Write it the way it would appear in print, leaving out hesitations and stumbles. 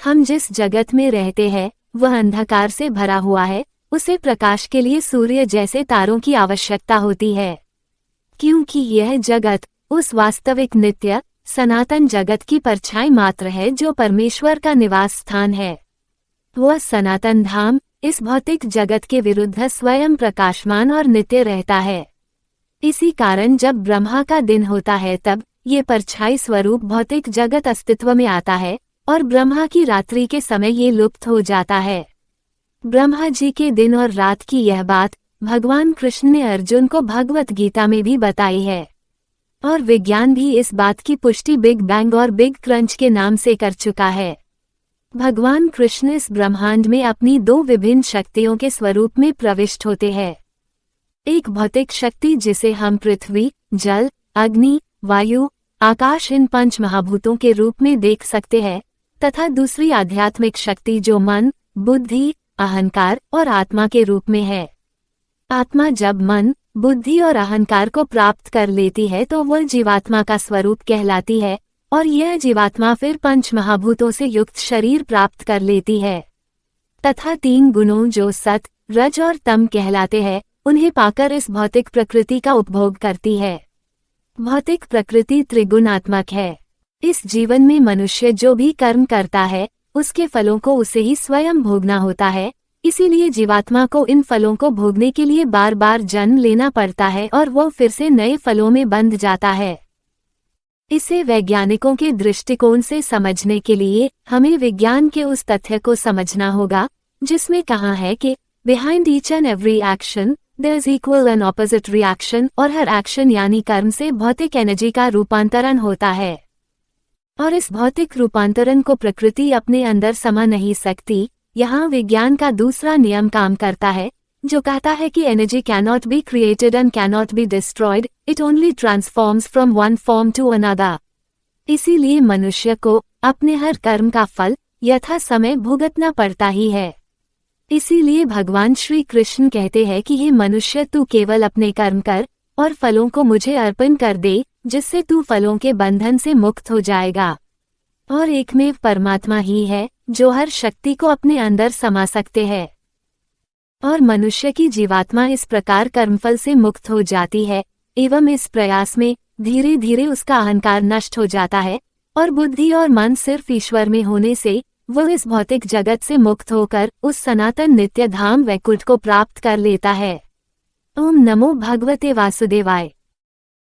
हम जिस जगत में रहते हैं वह अंधकार से भरा हुआ है, उसे प्रकाश के लिए सूर्य जैसे तारों की आवश्यकता होती है। क्योंकि यह जगत उस वास्तविक नित्य सनातन जगत की परछाई मात्र है जो परमेश्वर का निवास स्थान है। वह सनातन धाम इस भौतिक जगत के विरुद्ध स्वयं प्रकाशमान और नित्य रहता है। इसी कारण जब ब्रह्मा का दिन होता है तब ये परछाई स्वरूप भौतिक जगत अस्तित्व में आता है और ब्रह्मा की रात्रि के समय ये लुप्त हो जाता है। ब्रह्मा जी के दिन और रात की यह बात भगवान कृष्ण ने अर्जुन को भगवत गीता में भी बताई है और विज्ञान भी इस बात की पुष्टि बिग बैंग और बिग क्रंच के नाम से कर चुका है। भगवान कृष्ण इस ब्रह्मांड में अपनी दो विभिन्न शक्तियों के स्वरूप में प्रविष्ट होते हैं। एक भौतिक शक्ति जिसे हम पृथ्वी, जल, अग्नि, वायु, आकाश इन पंच महाभूतों के रूप में देख सकते हैं तथा दूसरी आध्यात्मिक शक्ति जो मन, बुद्धि, अहंकार और आत्मा के रूप में है। आत्मा जब मन, बुद्धि और अहंकार को प्राप्त कर लेती है तो वह जीवात्मा का स्वरूप कहलाती है और यह जीवात्मा फिर पंच महाभूतों से युक्त शरीर प्राप्त कर लेती है तथा तीन गुणों जो सत, रज और तम कहलाते हैं उन्हें पाकर इस भौतिक प्रकृति का उपभोग करती है। भौतिक प्रकृति त्रिगुणात्मक है। इस जीवन में मनुष्य जो भी कर्म करता है उसके फलों को उसे ही स्वयं भोगना होता है, इसीलिए जीवात्मा को इन फलों को भोगने के लिए बार बार जन्म लेना पड़ता है और वो फिर से नए फलों में बंध जाता है। इसे वैज्ञानिकों के दृष्टिकोण से समझने के लिए हमें विज्ञान के उस तथ्य को समझना होगा जिसमें कहा है कि behind each and every action there is equal and opposite reaction और हर एक्शन यानी कर्म से भौतिक एनर्जी का रूपांतरण होता है और इस भौतिक रूपांतरण को प्रकृति अपने अंदर समा नहीं सकती। यहाँ विज्ञान का दूसरा नियम काम करता है जो कहता है कि energy cannot be created and cannot be destroyed, it only transforms from one form to another. इसीलिए मनुष्य को अपने हर कर्म का फल यथा समय भुगतना पड़ता ही है। इसीलिए भगवान श्री कृष्ण कहते हैं कि हे मनुष्य तू केवल अपने कर्म कर और फलों को मुझे अर्पण कर दे जिससे तू फलों के बंधन से मुक्त हो जाएगा। और एकमेव परमात्मा ही है जो हर शक्ति को अपने अंदर समा सकते हैं और मनुष्य की जीवात्मा इस प्रकार कर्मफल से मुक्त हो जाती है एवं इस प्रयास में धीरे धीरे उसका अहंकार नष्ट हो जाता है और बुद्धि और मन सिर्फ ईश्वर में होने से वह इस भौतिक जगत से मुक्त होकर उस सनातन नित्य धाम वैकुंठ को प्राप्त कर लेता है। ओम नमो भगवते वासुदेवाय।